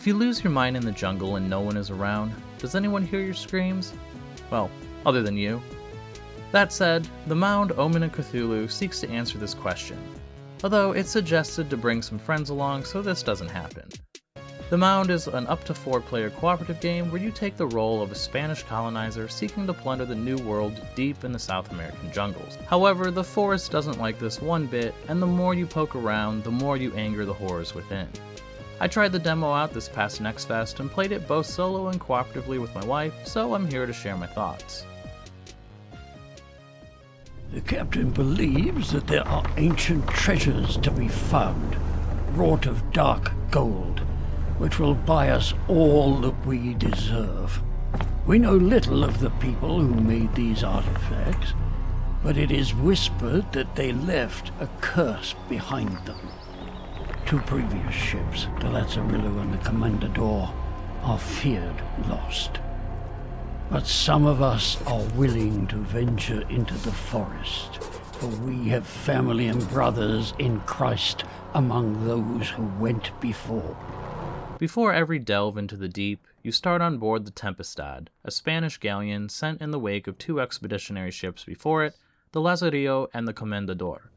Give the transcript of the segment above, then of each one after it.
If you lose your mind in the jungle and no one is around, does anyone hear your screams? Well, other than you. That said, the Mound, Omen of Cthulhu seeks to answer this question, although it's suggested to bring some friends along so this doesn't happen. The Mound is an up to 4-player cooperative game where you take the role of a Spanish colonizer seeking to plunder the New World deep in the South American jungles. However, the forest doesn't like this one bit, and the more you poke around, the more you anger the horrors within. I tried the demo out this past Next Fest and played it both solo and cooperatively with my wife, so I'm here to share my thoughts. The captain believes that there are ancient treasures to be found, wrought of dark gold, which will buy us all that we deserve. We know little of the people who made these artifacts, but it is whispered that they left a curse behind them. 2 previous ships, the Lazarillo and the Comendador, are feared lost. But some of us are willing to venture into the forest, for we have family and brothers in Christ among those who went before. Before every delve into the deep, you start on board the Tempestad, a Spanish galleon sent in the wake of 2 expeditionary ships before it, the Lazarillo and the Comendador.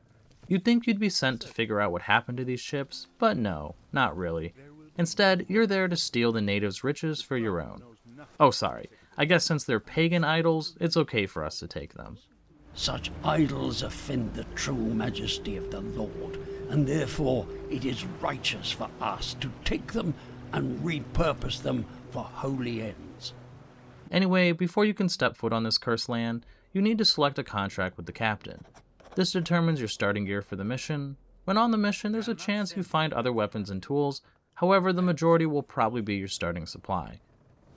You'd think you'd be sent to figure out what happened to these ships, but no, not really. Instead, you're there to steal the natives' riches for your own. Oh, sorry. I guess since they're pagan idols, it's okay for us to take them. Such idols offend the true majesty of the Lord, and therefore it is righteous for us to take them and repurpose them for holy ends. Anyway, before you can step foot on this cursed land, you need to select a contract with the captain. This determines your starting gear for the mission. When on the mission, there's a chance you find other weapons and tools, however, the majority will probably be your starting supply.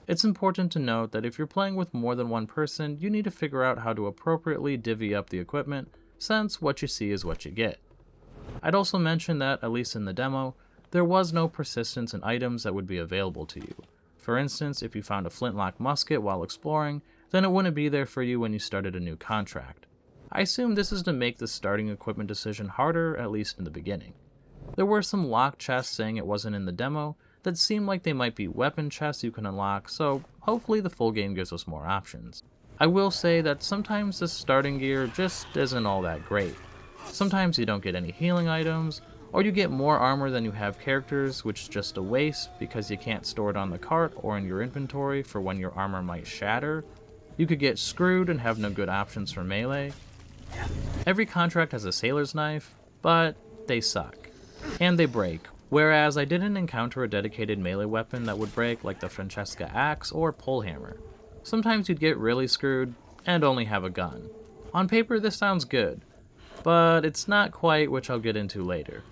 It's important to note that if you're playing with more than one person, you need to figure out how to appropriately divvy up the equipment, since what you see is what you get. I'd also mention that, at least in the demo, there was no persistence in items that would be available to you. For instance, if you found a flintlock musket while exploring, then it wouldn't be there for you when you started a new contract. I assume this is to make the starting equipment decision harder, at least in the beginning. There were some locked chests saying it wasn't in the demo that seemed like they might be weapon chests you can unlock, so hopefully the full game gives us more options. I will say that sometimes the starting gear just isn't all that great. Sometimes you don't get any healing items, or you get more armor than you have characters, which is just a waste because you can't store it on the cart or in your inventory for when your armor might shatter. You could get screwed and have no good options for melee. Every contract has a sailor's knife, but they suck. And they break, whereas I didn't encounter a dedicated melee weapon that would break like the Francesca axe or polehammer. Sometimes you'd get really screwed and only have a gun. On paper this sounds good, but it's not quite, which I'll get into later.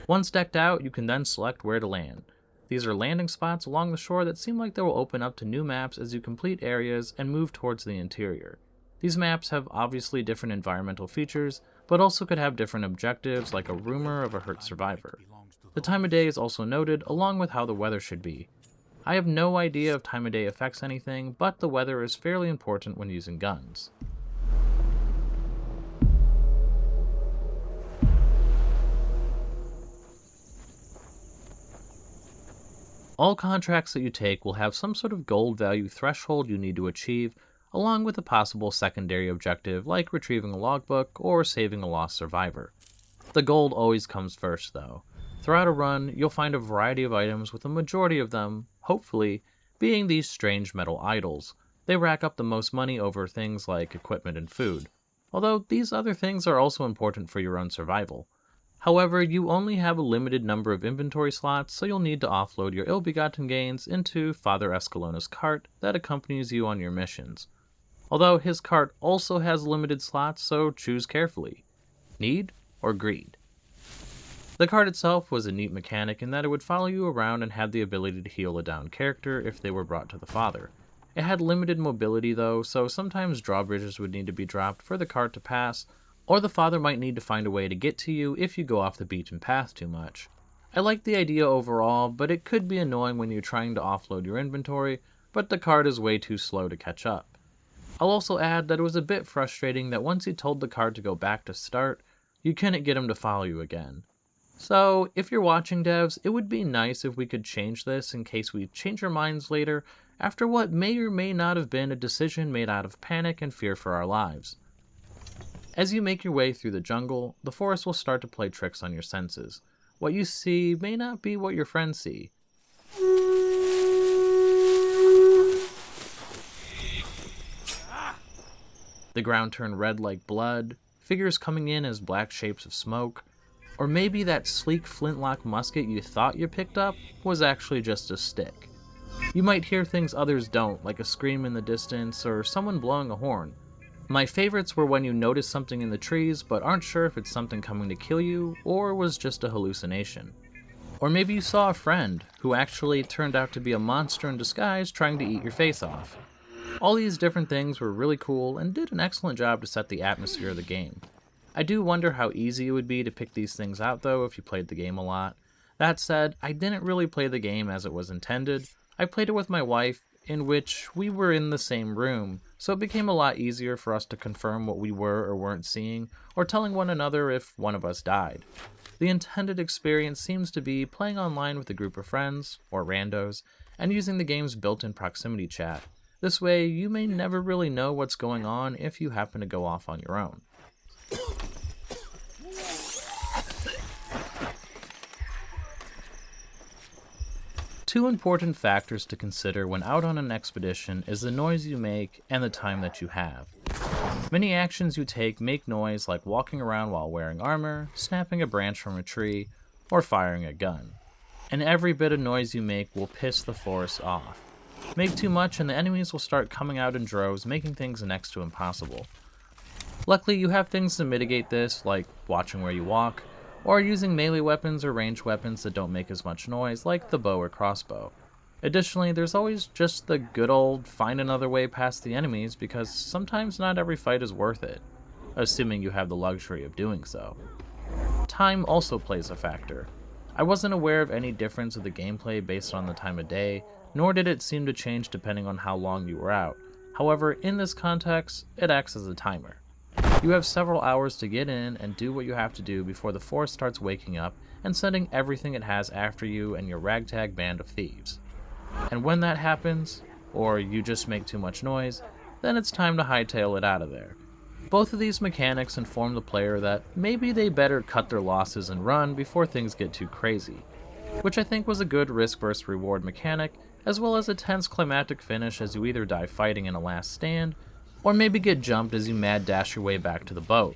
Once decked out, you can then select where to land. These are landing spots along the shore that seem like they will open up to new maps as you complete areas and move towards the interior. These maps have obviously different environmental features, but also could have different objectives like a rumor of a hurt survivor. The time of day is also noted, along with how the weather should be. I have no idea if time of day affects anything, but the weather is fairly important when using guns. All contracts that you take will have some sort of gold value threshold you need to achieve, along with a possible secondary objective like retrieving a logbook or saving a lost survivor. The gold always comes first though. Throughout a run, you'll find a variety of items with a majority of them, hopefully, being these strange metal idols. They rack up the most money over things like equipment and food, although these other things are also important for your own survival. However, you only have a limited number of inventory slots, so you'll need to offload your ill-begotten gains into Father Escalona's cart that accompanies you on your missions. Although his cart also has limited slots, so choose carefully. Need or greed? The cart itself was a neat mechanic in that it would follow you around and had the ability to heal a downed character if they were brought to the Father. It had limited mobility though, so sometimes drawbridges would need to be dropped for the cart to pass, or the Father might need to find a way to get to you if you go off the beaten path too much. I like the idea overall, but it could be annoying when you're trying to offload your inventory, but the cart is way too slow to catch up. I'll also add that it was a bit frustrating that once you told the cart to go back to start, you couldn't get him to follow you again. So, if you're watching devs, it would be nice if we could change this in case we change our minds later after what may or may not have been a decision made out of panic and fear for our lives. As you make your way through the jungle, the forest will start to play tricks on your senses. What you see may not be what your friends see. The ground turned red like blood, figures coming in as black shapes of smoke, or maybe that sleek flintlock musket you thought you picked up was actually just a stick. You might hear things others don't, like a scream in the distance or someone blowing a horn. My favorites were when you notice something in the trees but aren't sure if it's something coming to kill you or was just a hallucination. Or maybe you saw a friend who actually turned out to be a monster in disguise trying to eat your face off. All these different things were really cool and did an excellent job to set the atmosphere of the game. I do wonder how easy it would be to pick these things out though if you played the game a lot. That said, I didn't really play the game as it was intended. I played it with my wife, in which we were in the same room, so it became a lot easier for us to confirm what we were or weren't seeing, or telling one another if one of us died. The intended experience seems to be playing online with a group of friends, or randos, and using the game's built-in proximity chat. This way, you may never really know what's going on if you happen to go off on your own. Two important factors to consider when out on an expedition is the noise you make and the time that you have. Many actions you take make noise, like walking around while wearing armor, snapping a branch from a tree, or firing a gun. And every bit of noise you make will piss the forest off. Make too much and the enemies will start coming out in droves, making things next to impossible. Luckily, you have things to mitigate this, like watching where you walk, or using melee weapons or ranged weapons that don't make as much noise, like the bow or crossbow. Additionally, there's always just the good old find another way past the enemies, because sometimes not every fight is worth it, assuming you have the luxury of doing so. Time also plays a factor. I wasn't aware of any difference of the gameplay based on the time of day, nor did it seem to change depending on how long you were out. However, in this context, it acts as a timer. You have several hours to get in and do what you have to do before the forest starts waking up and sending everything it has after you and your ragtag band of thieves. And when that happens, or you just make too much noise, then it's time to hightail it out of there. Both of these mechanics inform the player that maybe they better cut their losses and run before things get too crazy, which I think was a good risk versus reward mechanic, as well as a tense climactic finish as you either die fighting in a last stand, or maybe get jumped as you mad dash your way back to the boat.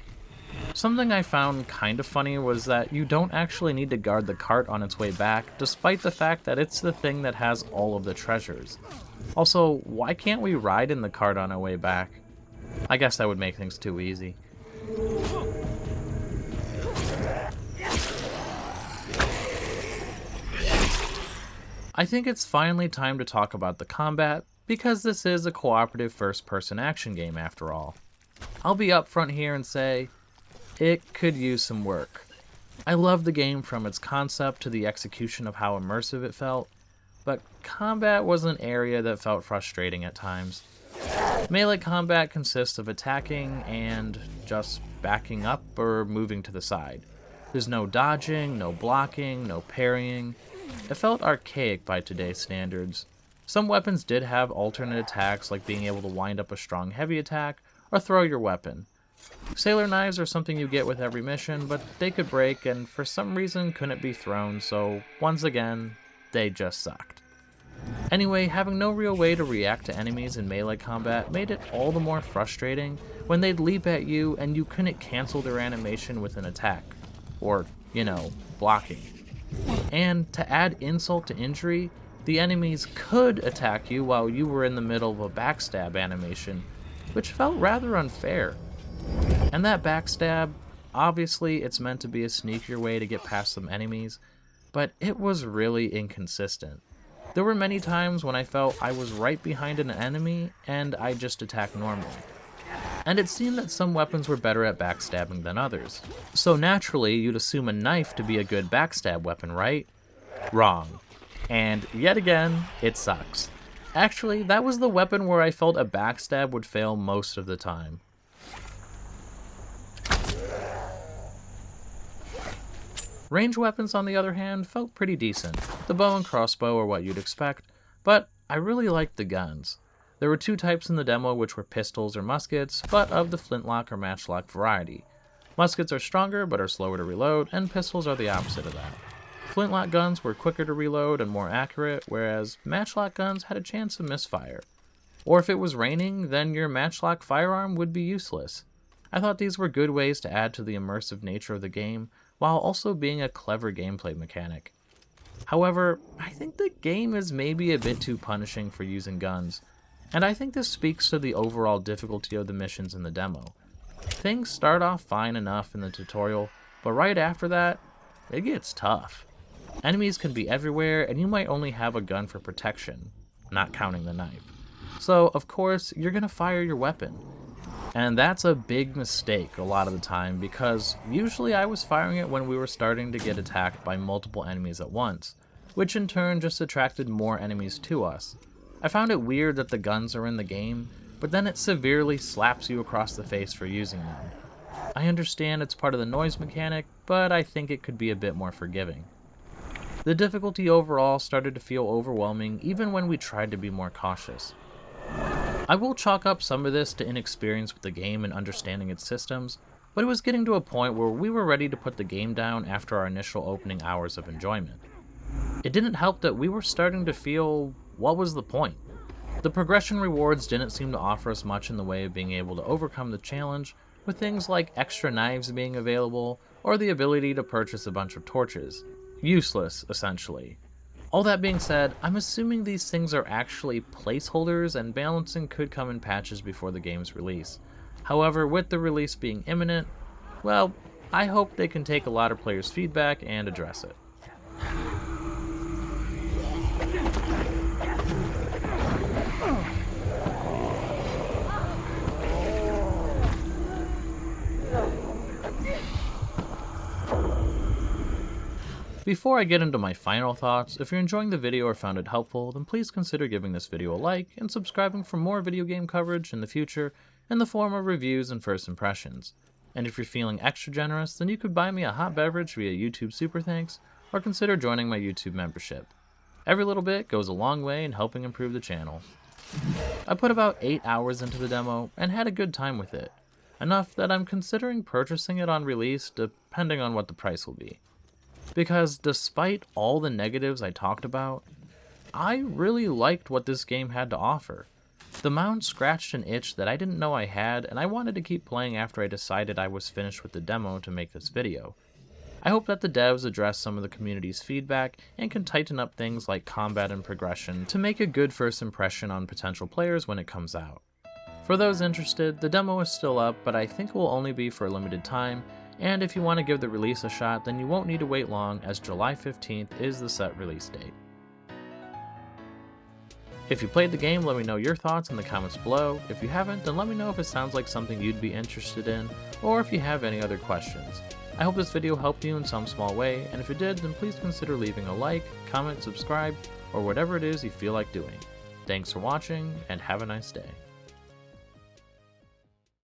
Something I found kind of funny was that you don't actually need to guard the cart on its way back, despite the fact that it's the thing that has all of the treasures. Also, why can't we ride in the cart on our way back? I guess that would make things too easy. I think it's finally time to talk about the combat, because this is a cooperative first-person action game after all. I'll be upfront here and say, it could use some work. I love the game from its concept to the execution of how immersive it felt, but combat was an area that felt frustrating at times. Melee combat consists of attacking and just backing up or moving to the side. There's no dodging, no blocking, no parrying. It felt archaic by today's standards. Some weapons did have alternate attacks, like being able to wind up a strong heavy attack or throw your weapon. Sailor knives are something you get with every mission, but they could break and for some reason couldn't be thrown, so once again, they just sucked. Anyway, having no real way to react to enemies in melee combat made it all the more frustrating when they'd leap at you and you couldn't cancel their animation with an attack, or, blocking. And to add insult to injury, the enemies could attack you while you were in the middle of a backstab animation, which felt rather unfair. And that backstab, obviously it's meant to be a sneakier way to get past some enemies, but it was really inconsistent. There were many times when I felt I was right behind an enemy and I just attacked normally. And it seemed that some weapons were better at backstabbing than others. So naturally, you'd assume a knife to be a good backstab weapon, right? Wrong. And yet again, it sucks. Actually, that was the weapon where I felt a backstab would fail most of the time. Range weapons, on the other hand, felt pretty decent. The bow and crossbow are what you'd expect, but I really liked the guns. There were two types in the demo, which were pistols or muskets, but of the flintlock or matchlock variety. Muskets are stronger but are slower to reload, and pistols are the opposite of that. Flintlock guns were quicker to reload and more accurate, whereas matchlock guns had a chance of misfire. Or if it was raining, then your matchlock firearm would be useless. I thought these were good ways to add to the immersive nature of the game, while also being a clever gameplay mechanic. However, I think the game is maybe a bit too punishing for using guns, and I think this speaks to the overall difficulty of the missions in the demo. Things start off fine enough in the tutorial, but right after that, it gets tough. Enemies can be everywhere, and you might only have a gun for protection, not counting the knife. So, of course, you're gonna fire your weapon. And that's a big mistake a lot of the time, because usually I was firing it when we were starting to get attacked by multiple enemies at once, which in turn just attracted more enemies to us. I found it weird that the guns are in the game, but then it severely slaps you across the face for using them. I understand it's part of the noise mechanic, but I think it could be a bit more forgiving. The difficulty overall started to feel overwhelming even when we tried to be more cautious. I will chalk up some of this to inexperience with the game and understanding its systems, but it was getting to a point where we were ready to put the game down after our initial opening hours of enjoyment. It didn't help that we were starting to feel, what was the point? The progression rewards didn't seem to offer us much in the way of being able to overcome the challenge, with things like extra knives being available, or the ability to purchase a bunch of torches. Useless, essentially. All that being said, I'm assuming these things are actually placeholders and balancing could come in patches before the game's release. However, with the release being imminent, well, I hope they can take a lot of players' feedback and address it. Before I get into my final thoughts, if you're enjoying the video or found it helpful, then please consider giving this video a like and subscribing for more video game coverage in the future in the form of reviews and first impressions. And if you're feeling extra generous, then you could buy me a hot beverage via YouTube Super Thanks, or consider joining my YouTube membership. Every little bit goes a long way in helping improve the channel. I put about 8 hours into the demo and had a good time with it, enough that I'm considering purchasing it on release depending on what the price will be. Because despite all the negatives I talked about, I really liked what this game had to offer. The Mound scratched an itch that I didn't know I had, and I wanted to keep playing after I decided I was finished with the demo to make this video. I hope that the devs address some of the community's feedback and can tighten up things like combat and progression to make a good first impression on potential players when it comes out. For those interested, the demo is still up, but I think it will only be for a limited time, and if you want to give the release a shot, then you won't need to wait long, as July 15th is the set release date. If you played the game, let me know your thoughts in the comments below. If you haven't, then let me know if it sounds like something you'd be interested in, or if you have any other questions. I hope this video helped you in some small way, and if it did, then please consider leaving a like, comment, subscribe, or whatever it is you feel like doing. Thanks for watching, and have a nice day.